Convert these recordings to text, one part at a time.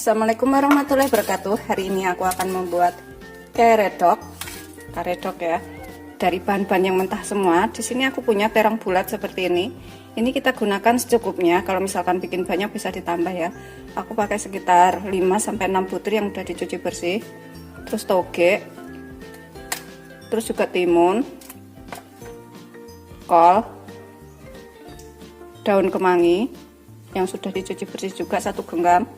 Assalamualaikum warahmatullahi wabarakatuh. Hari ini aku akan membuat karedok ya, dari bahan-bahan yang mentah semua. Di sini aku punya terong bulat seperti ini. Ini kita gunakan secukupnya. Kalau misalkan bikin banyak bisa ditambah ya. Aku pakai sekitar 5-6 butir yang udah dicuci bersih. Terus toge, terus juga timun, kol, daun kemangi yang sudah dicuci bersih juga 1 genggam.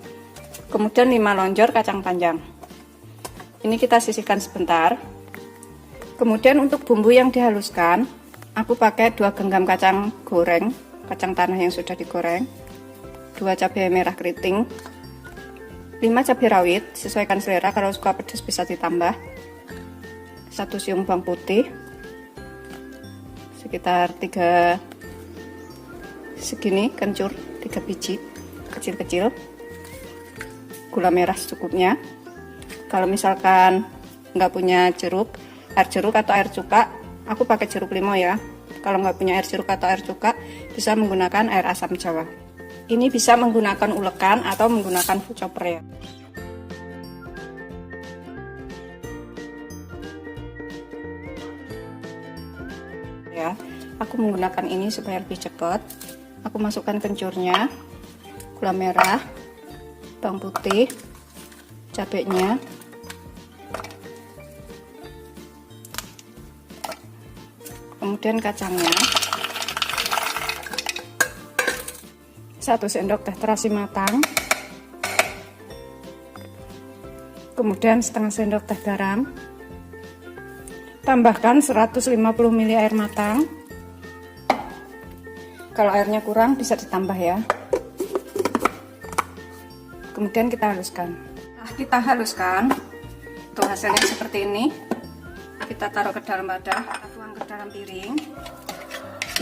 Kemudian 5 lonjor kacang panjang. Ini kita sisihkan sebentar. Kemudian untuk bumbu yang dihaluskan, aku pakai 2 genggam kacang goreng, kacang tanah yang sudah digoreng, 2 cabai merah keriting, 5 cabai rawit, sesuaikan selera, kalau suka pedas bisa ditambah, 1 siung bawang putih, sekitar 3 segini kencur, 3 biji kecil-kecil, gula merah secukupnya. Kalau misalkan nggak punya air jeruk atau air cuka, aku pakai jeruk limau ya. Kalau nggak punya air jeruk atau air cuka, bisa menggunakan air asam jawa. Ini bisa menggunakan ulekan atau menggunakan food chopper ya. Aku menggunakan ini supaya lebih cepat. Aku masukkan kencurnya, gula merah, bawang putih, cabenya, kemudian kacangnya, 1 sendok teh terasi matang, kemudian setengah sendok teh garam, tambahkan 150 ml air matang. Kalau airnya kurang bisa ditambah ya. Kemudian kita haluskan. Nah, kita haluskan, tuh hasilnya seperti ini. Kita taruh ke dalam wadah, kita tuang ke dalam piring.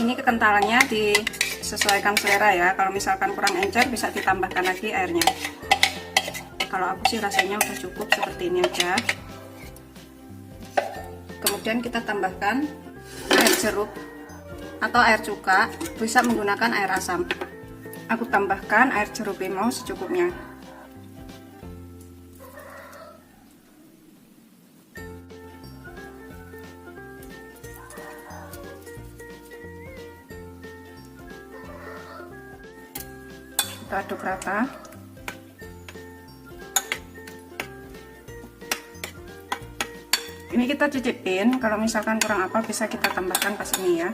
Ini kekentalannya disesuaikan selera ya. Kalau misalkan kurang encer bisa ditambahkan lagi airnya. Kalau aku sih rasanya udah cukup seperti ini aja. Kemudian kita tambahkan air jeruk atau air cuka, bisa menggunakan air asam. Aku tambahkan air jeruk limau secukupnya. Kita aduk rata. Ini kita cicipin, kalau misalkan kurang apa bisa kita tambahkan pas ini ya.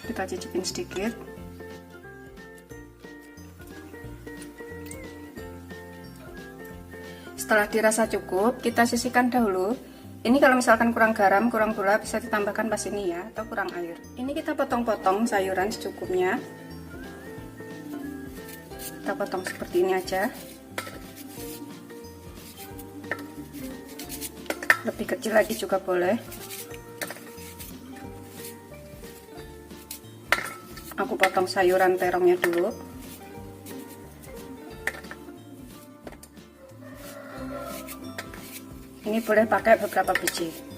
Kita cicipin sedikit. Setelah dirasa cukup, kita sisihkan dahulu. Ini kalau misalkan kurang garam, kurang gula bisa ditambahkan pas ini ya, atau kurang air. Ini kita potong-potong sayuran secukupnya. Kita potong seperti ini aja. Lebih kecil lagi juga boleh. Aku potong sayuran terongnya dulu. Ini boleh pakai beberapa biji.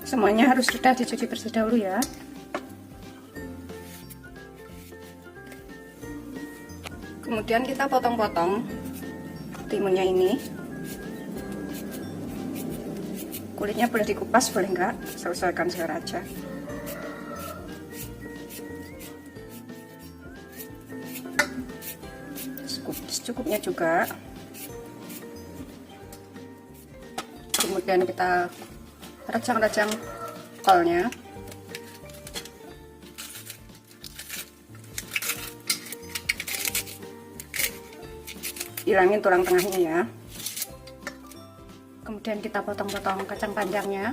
Semuanya harus sudah dicuci bersih dahulu ya. Kemudian kita potong-potong timunnya ini. Kulitnya boleh dikupas, boleh enggak, sesuaikan selera aja. Secukupnya juga. Kemudian kita rajang-rajang kolnya. Hilangin tulang tengahnya ya. Kemudian kita potong-potong kacang panjangnya,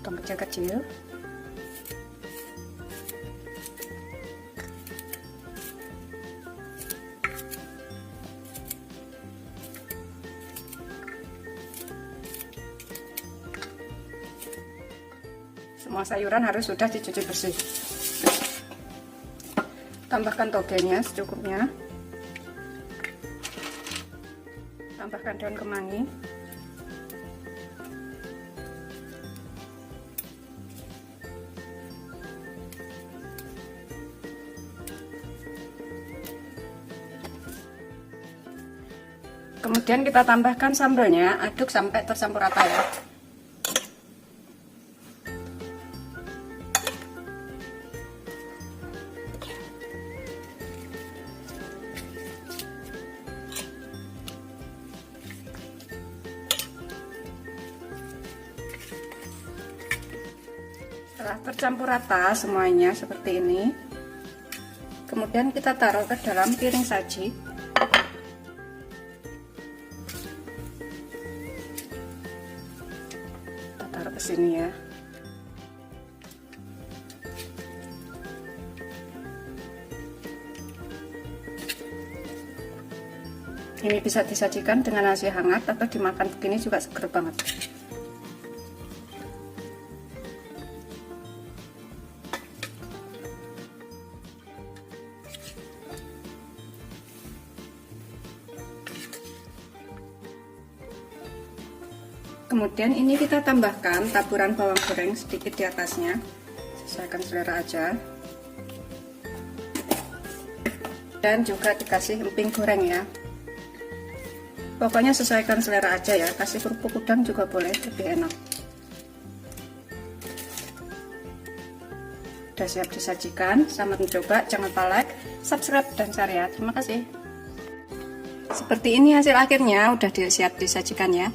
potong kecil-kecil. semua sayuran harus sudah dicuci bersih. Tambahkan togenya secukupnya. Tambahkan daun kemangi. Kemudian kita tambahkan sambalnya, aduk sampai tercampur rata ya. Setelah tercampur rata semuanya seperti ini, kemudian kita taruh ke dalam piring saji. Kita taruh ke sini ya. Ini bisa disajikan dengan nasi hangat atau dimakan begini juga seger banget. Kemudian ini kita tambahkan taburan bawang goreng sedikit di atasnya, sesuaikan selera aja. Dan juga dikasih emping goreng ya. Pokoknya sesuaikan selera aja ya, kasih kerupuk udang juga boleh, lebih enak. Udah siap disajikan, selamat mencoba, jangan lupa like, subscribe, dan share ya. Terima kasih. Seperti ini hasil akhirnya, udah siap disajikan ya.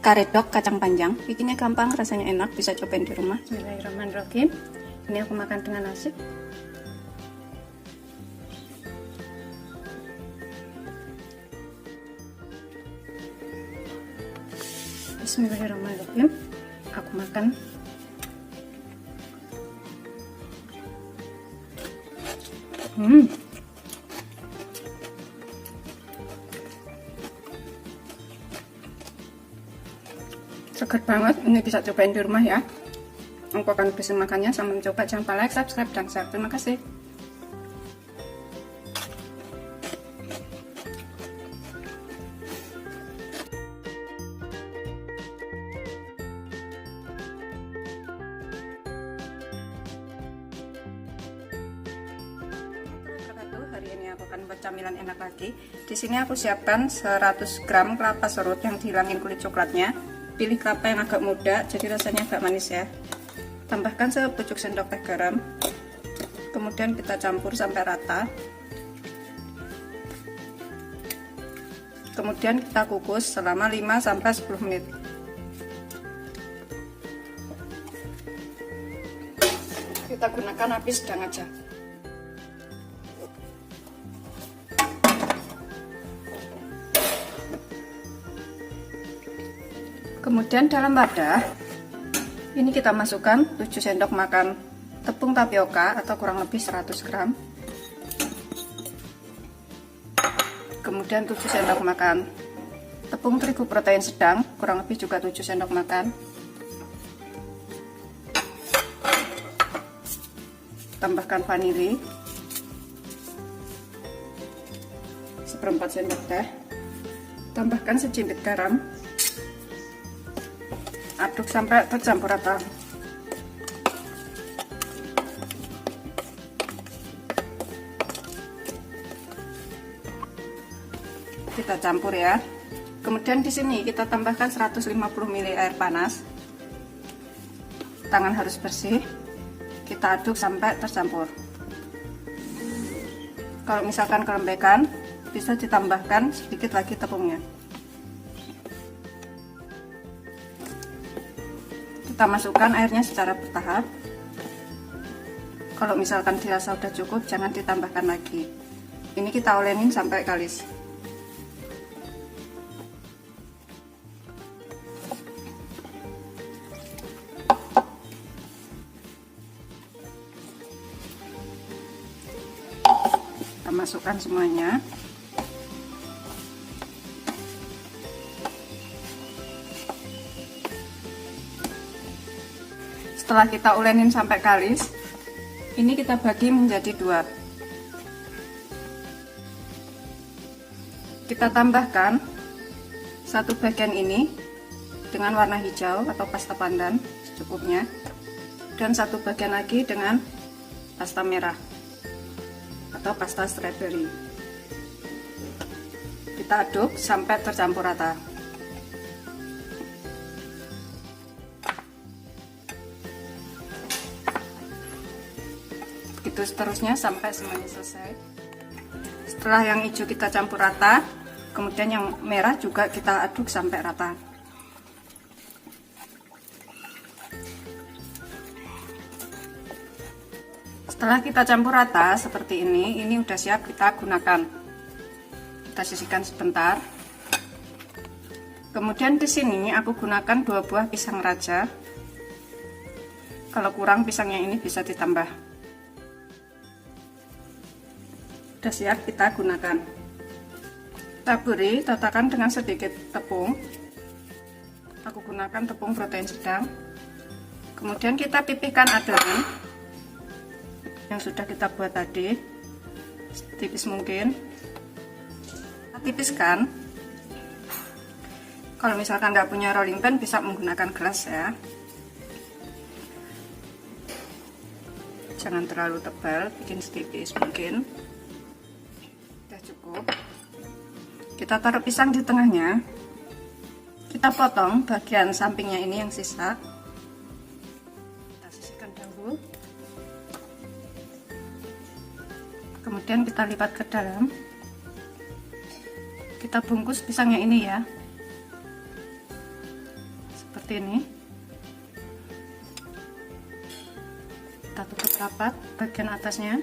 Karedok kacang panjang, bikinnya gampang, rasanya enak, bisa cobain di rumah. Bismillahirrahmanirrahim. Ini aku makan dengan nasi. Bismillahirrahmanirrahim. Aku makan. Segar banget, ini bisa cobain di rumah ya. Aku akan bisa makannya sambil mencoba. Jangan lupa like, subscribe, dan share. Terima kasih. Hari ini aku akan buat camilan enak lagi. Di sini aku siapkan 100 gram kelapa serut yang dihilangin kulit coklatnya. Pilih kelapa yang agak muda, jadi rasanya agak manis ya. Tambahkan sepucuk sendok teh garam. Kemudian kita campur sampai rata. Kemudian kita kukus selama 5-10 menit. Kita gunakan api sedang aja. Kemudian dalam wadah ini kita masukkan 7 sendok makan tepung tapioka atau kurang lebih 100 gram. Kemudian 7 sendok makan tepung terigu protein sedang, kurang lebih juga 7 sendok makan. Tambahkan vanili seperempat sendok teh. Tambahkan secipit garam. Aduk sampai tercampur rata. Kita campur ya. Kemudian di sini kita tambahkan 150 ml air panas. Tangan harus bersih. Kita aduk sampai tercampur. Kalau misalkan kelembekan, bisa ditambahkan sedikit lagi tepungnya. Kita masukkan airnya secara bertahap. Kalau misalkan dirasa udah cukup, jangan ditambahkan lagi. Ini kita olenin sampai kalis. Kita masukkan semuanya. Setelah kita ulenin sampai kalis, ini kita bagi menjadi 2. Kita tambahkan satu bagian ini dengan warna hijau atau pasta pandan secukupnya, dan satu bagian lagi dengan pasta merah atau pasta strawberry. Kita aduk sampai tercampur rata. Begitu seterusnya sampai semuanya selesai. Setelah yang hijau kita campur rata, kemudian yang merah juga kita aduk sampai rata. Setelah kita campur rata seperti ini udah siap kita gunakan. Kita sisihkan sebentar. Kemudian di sini aku gunakan 2 buah pisang raja. Kalau kurang pisangnya ini bisa ditambah. Sudah siap kita gunakan. Taburi, tatakan dengan sedikit tepung. Aku gunakan tepung protein sedang. Kemudian kita pipihkan adonan yang sudah kita buat tadi, setipis mungkin. Kita tipiskan. Kalau misalkan nggak punya rolling pin, bisa menggunakan gelas ya. Jangan terlalu tebal, bikin setipis mungkin. Sudah cukup. Kita taruh pisang di tengahnya. Kita potong bagian sampingnya ini yang sisa. Kita sisihkan dahulu. Kemudian kita lipat ke dalam. Kita bungkus pisangnya ini ya, seperti ini. Kita tutup rapat bagian atasnya.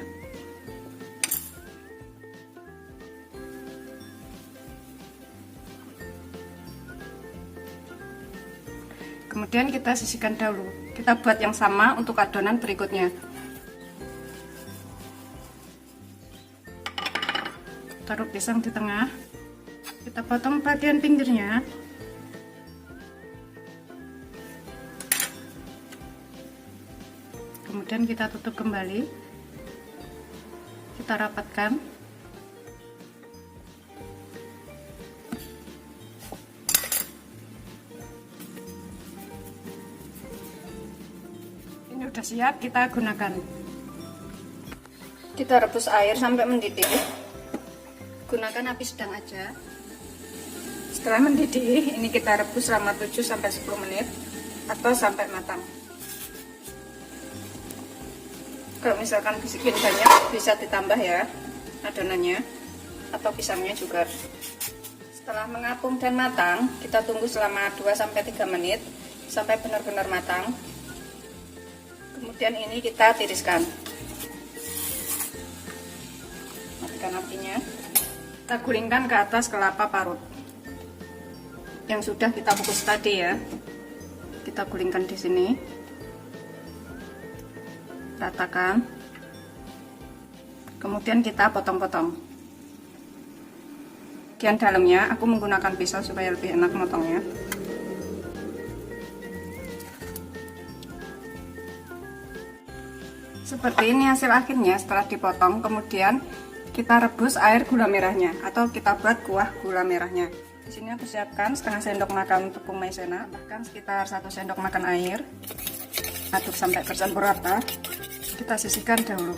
Kemudian kita sisihkan dahulu. Kita buat yang sama untuk adonan berikutnya. Taruh pisang di tengah, kita potong bagian pinggirnya. Kemudian kita tutup kembali, kita rapatkan. Ini udah siap kita gunakan. Kita rebus air sampai mendidih. Gunakan api sedang aja. Setelah mendidih, ini kita rebus selama 7-10 menit atau sampai matang. Kalau misalkan bikin banyak, bisa ditambah ya adonannya atau pisangnya juga. Setelah mengapung dan matang, kita tunggu selama 2-3 menit sampai benar-benar matang. Kemudian ini kita tiriskan. Matikan apinya. Kita gulingkan ke atas kelapa parut yang sudah kita kukus tadi ya. Kita gulingkan di sini, ratakan. Kemudian kita potong-potong. Bagian dalamnya aku menggunakan pisau supaya lebih enak motongnya. Seperti ini hasil akhirnya setelah dipotong. Kemudian kita rebus air gula merahnya atau kita buat kuah gula merahnya. Di sini aku siapkan setengah sendok makan tepung maizena, bahkan sekitar 1 sendok makan air. Aduk sampai bercampur rata. Kita sisihkan dahulu.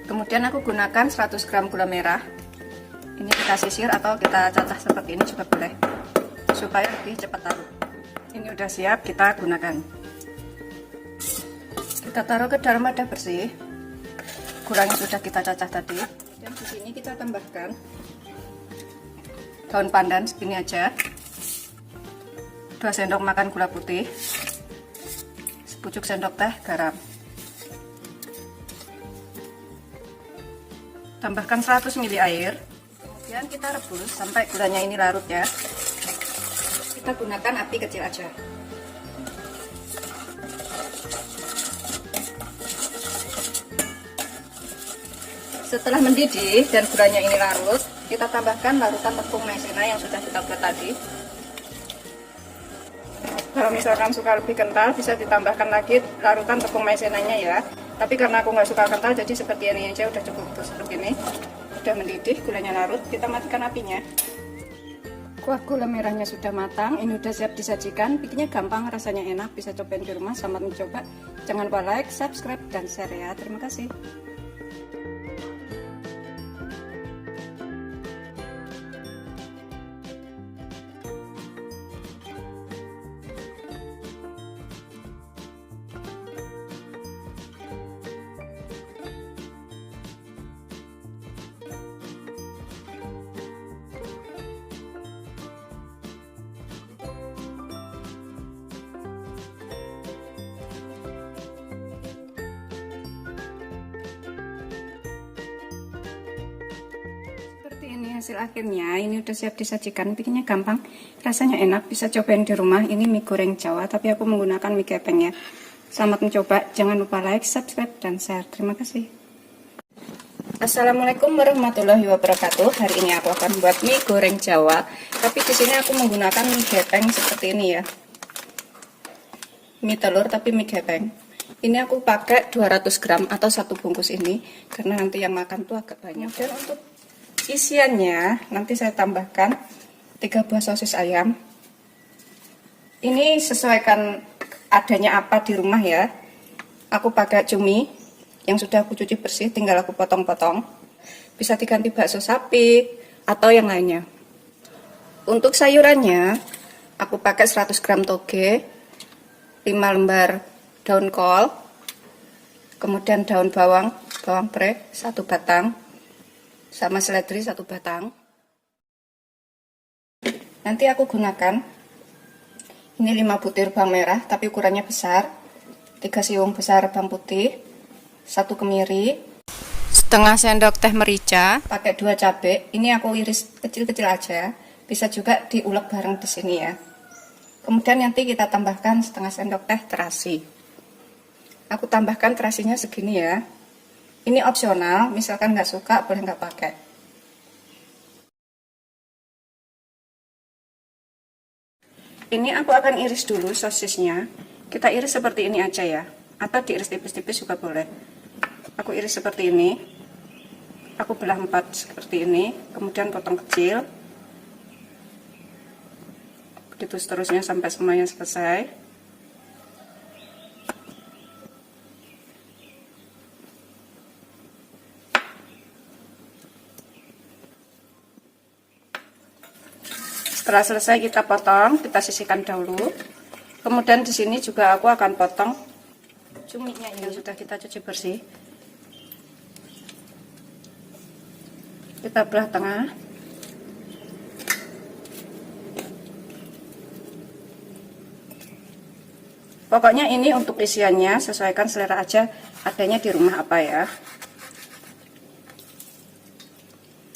Kemudian aku gunakan 100 gram gula merah. Ini kita sisir atau kita cacah seperti ini juga boleh, supaya lebih cepat larut. Ini udah siap kita gunakan. Kita taruh ke dalam wadah bersih. Gulanya sudah kita cacah tadi. Dan di sini kita tambahkan daun pandan segini aja, 2 sendok makan gula putih, sepucuk sendok teh garam. Tambahkan 100 ml air. Kemudian kita rebus sampai gulanya ini larut ya. Kita gunakan api kecil aja. Setelah mendidih dan gulanya ini larut, kita tambahkan larutan tepung maizena yang sudah kita buat tadi. kalau misalkan suka lebih kental bisa ditambahkan lagi larutan tepung maizenanya ya. Tapi karena aku nggak suka kental, jadi seperti ini aja udah cukup. Tuh, seperti ini udah mendidih, gulanya larut. Kita matikan apinya. Kuah gula merahnya sudah matang, ini udah siap disajikan. Bikinnya gampang, rasanya enak, bisa cobain di rumah. Selamat mencoba. Jangan lupa like, subscribe, dan share ya. Terima kasih. Ini hasil akhirnya, ini udah siap disajikan. Bikinnya gampang, rasanya enak, bisa cobain di rumah. Ini mie goreng Jawa, tapi aku menggunakan mie gepeng ya. Selamat mencoba, jangan lupa like, subscribe, dan share. Terima kasih. Assalamualaikum warahmatullahi wabarakatuh. Hari ini aku akan buat mie goreng Jawa, tapi di sini aku menggunakan mie gepeng seperti ini ya. Mie telur tapi mie gepeng. Ini aku pakai 200 gram atau satu bungkus ini, karena nanti yang makan tuh agak banyak. Dan untuk isiannya nanti saya tambahkan 3 buah sosis ayam. Ini sesuaikan adanya apa di rumah ya. Aku pakai cumi yang sudah aku cuci bersih, tinggal aku potong-potong. Bisa diganti bakso sapi atau yang lainnya. Untuk sayurannya aku pakai 100 gram toge, 5 lembar daun kol, kemudian daun bawang pre 1 batang, sama seledri 1 batang. Nanti aku gunakan ini 5 butir bawang merah tapi ukurannya besar, 3 siung besar bawang putih, 1 kemiri, setengah sendok teh merica, pakai 2 cabai. Ini aku iris kecil-kecil aja, bisa juga diulek bareng di sini ya. Kemudian nanti kita tambahkan setengah sendok teh terasi. Aku tambahkan terasinya segini ya. Ini opsional, misalkan nggak suka boleh nggak pakai. Ini aku akan iris dulu sosisnya. Kita iris seperti ini aja ya, atau diiris tipis-tipis juga boleh. Aku iris seperti ini. Aku belah 4 seperti ini, kemudian potong kecil. Begitu seterusnya sampai semuanya selesai. Setelah selesai kita potong, kita sisihkan dahulu. Kemudian di sini juga aku akan potong cuminya yang sudah kita cuci bersih. Kita belah tengah. Pokoknya ini untuk isiannya sesuaikan selera aja, adanya di rumah apa ya.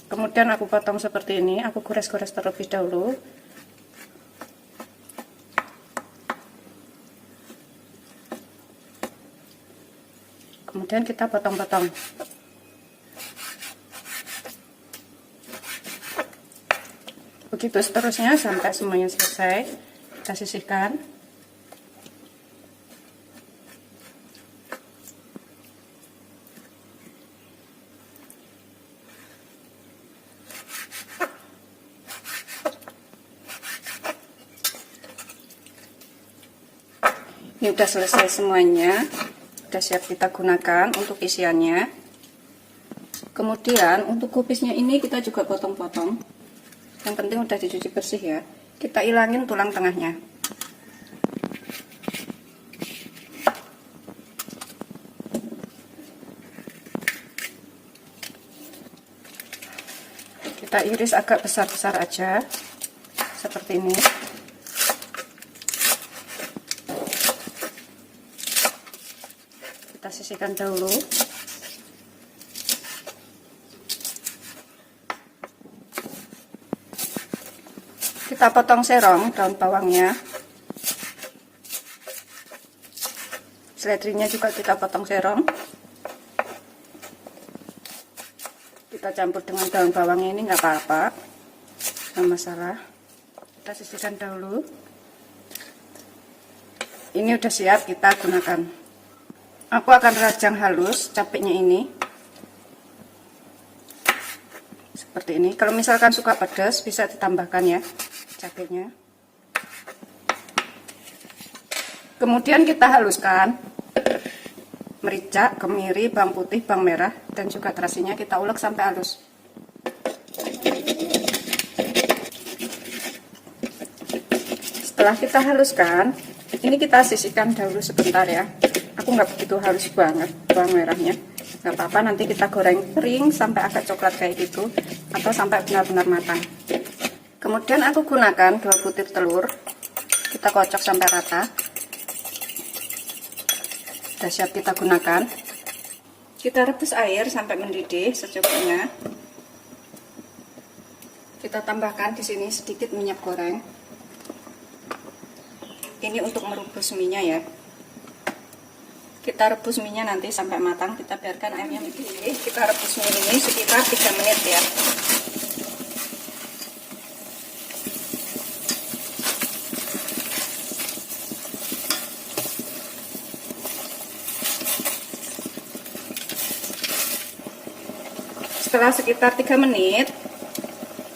Kemudian aku potong seperti ini, aku gores-gores terlebih dahulu. Kemudian kita potong-potong. Begitu seterusnya sampai semuanya selesai. Kita sisihkan. Ini udah selesai semuanya, udah siap kita gunakan untuk isiannya. Kemudian untuk kubisnya ini kita juga potong-potong. Yang penting udah dicuci bersih ya. Kita ilangin tulang tengahnya. Kita iris agak besar-besar aja, seperti ini. Kita sisihkan dahulu. Kita potong serong daun bawangnya. Seledrinya juga kita potong serong. Kita campur dengan daun bawangnya ini nggak apa-apa, nggak masalah. Kita sisihkan dahulu. Ini udah siap kita gunakan. Aku akan rajang halus cabenya ini. Seperti ini. Kalau misalkan suka pedas bisa ditambahkan ya cabenya. Kemudian kita haluskan merica, kemiri, bawang putih, bawang merah, dan juga terasinya kita ulek sampai halus. Setelah kita haluskan, ini kita sisihkan dahulu sebentar ya. Aku nggak begitu halus banget bawang merahnya. Nggak apa-apa, nanti kita goreng kering sampai agak coklat kayak gitu, atau sampai benar-benar matang. Kemudian aku gunakan 2 butir telur, kita kocok sampai rata. Sudah siap kita gunakan. Kita rebus air sampai mendidih secukupnya. Kita tambahkan di sini sedikit minyak goreng. Ini untuk merebus mie-nya ya. Kita rebus mie-nya nanti sampai matang. Kita biarkan airnya mendidih. Kita rebus mie ini sekitar 3 menit ya. Setelah sekitar 3 menit,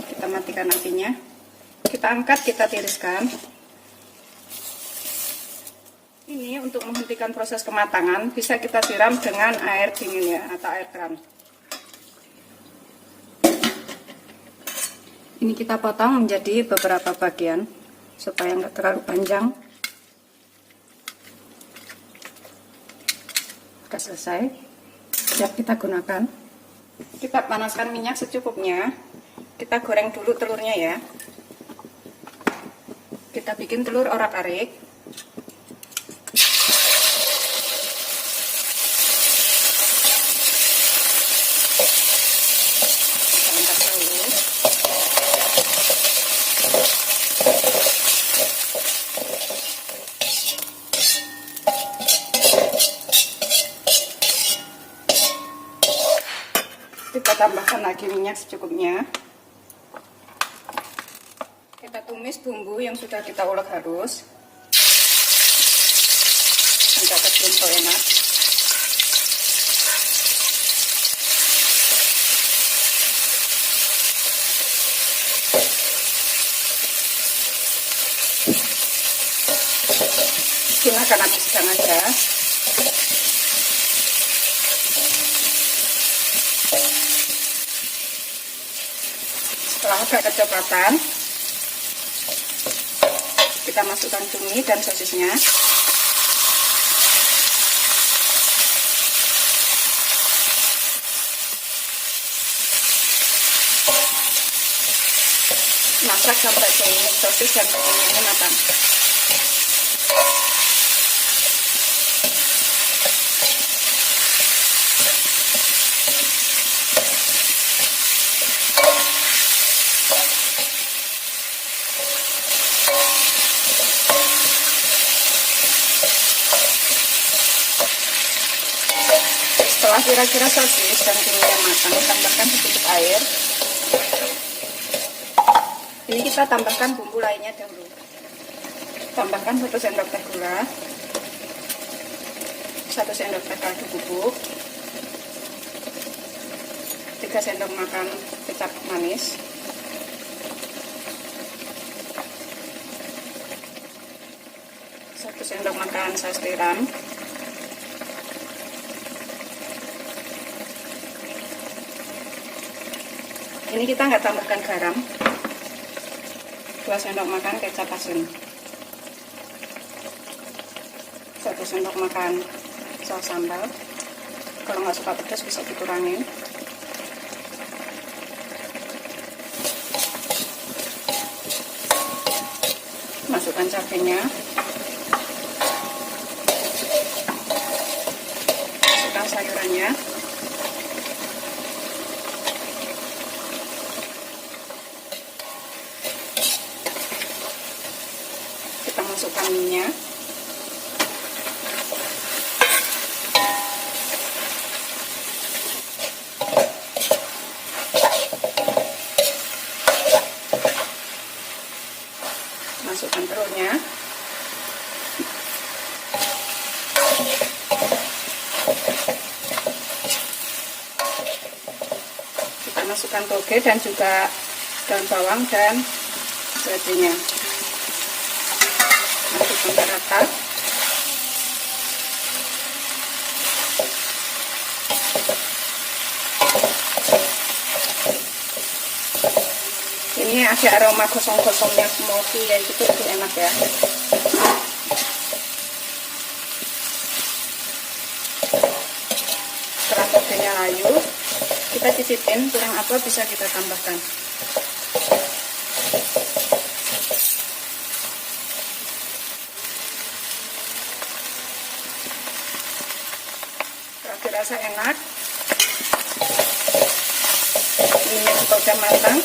kita matikan apinya. Kita angkat, kita tiriskan. Ini untuk menghentikan proses kematangan, bisa kita siram dengan air dingin ya, atau air keran. Ini kita potong menjadi beberapa bagian, supaya nggak terlalu panjang. Sudah selesai, siap kita gunakan. Kita panaskan minyak secukupnya. Kita goreng dulu telurnya ya. Kita bikin telur orak-arik. Kita angkat dulu. Kita tambahkan lagi minyak secukupnya. Kita tumis bumbu yang sudah kita ulek halus sampai kecil enak. Gunakan api sedang aja. Setelah agak kecoklatan, kita masukkan cumi dan sosisnya. Masak sampai cumi, sosis dan cuminya ini matang. Setelah kira-kira sosis dan cuminya matang, tambahkan sedikit air. Ini kita tambahkan bumbu lainnya dahulu. Tambahkan 1 sendok teh gula, 1 sendok teh kaldu bubuk, 3 sendok makan kecap manis, 1 sendok makan saus tiram, ini kita nggak tambahkan garam, 2 sendok makan kecap asin, 1 sendok makan saus sambal. Kalau nggak suka pedas bisa dikurangin. Masukkan cabenya, masukkan sayurannya, kita masukkan minyak, masukkan telurnya, masukkan toge dan juga daun bawang dan seradinya. Masukkan rata. Ini ada aroma gosong-gosongnya smoky dan itu lebih enak ya. Setelah togenya layu, kita cicipin kurang apa bisa kita tambahkan. Kalau dirasa enak, ini udah matang,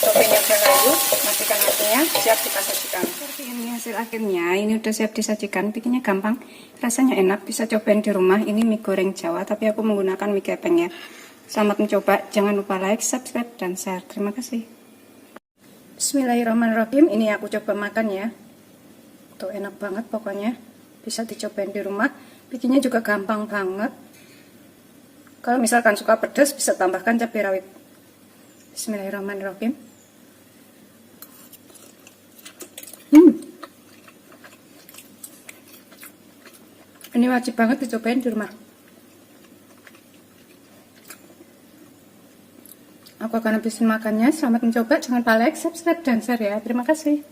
togenya udah layu, matikan apinya, siap kita sajikan. Seperti ini hasil akhirnya, ini udah siap disajikan, bikinnya gampang, rasanya enak, bisa cobain di rumah. Ini mie goreng Jawa, tapi aku menggunakan mie gepeng ya. Selamat mencoba, jangan lupa like, subscribe, dan share. Terima kasih. Bismillahirrahmanirrahim, ini aku coba makan ya. Tuh enak banget pokoknya, bisa dicobain di rumah, bikinnya juga gampang banget. Kalau misalkan suka pedas, bisa tambahkan cabai rawit. Bismillahirrahmanirrahim. Ini wajib banget dicobain di rumah. Aku akan habisin makannya. Selamat mencoba. Jangan lupa like, subscribe, dan share ya. Terima kasih.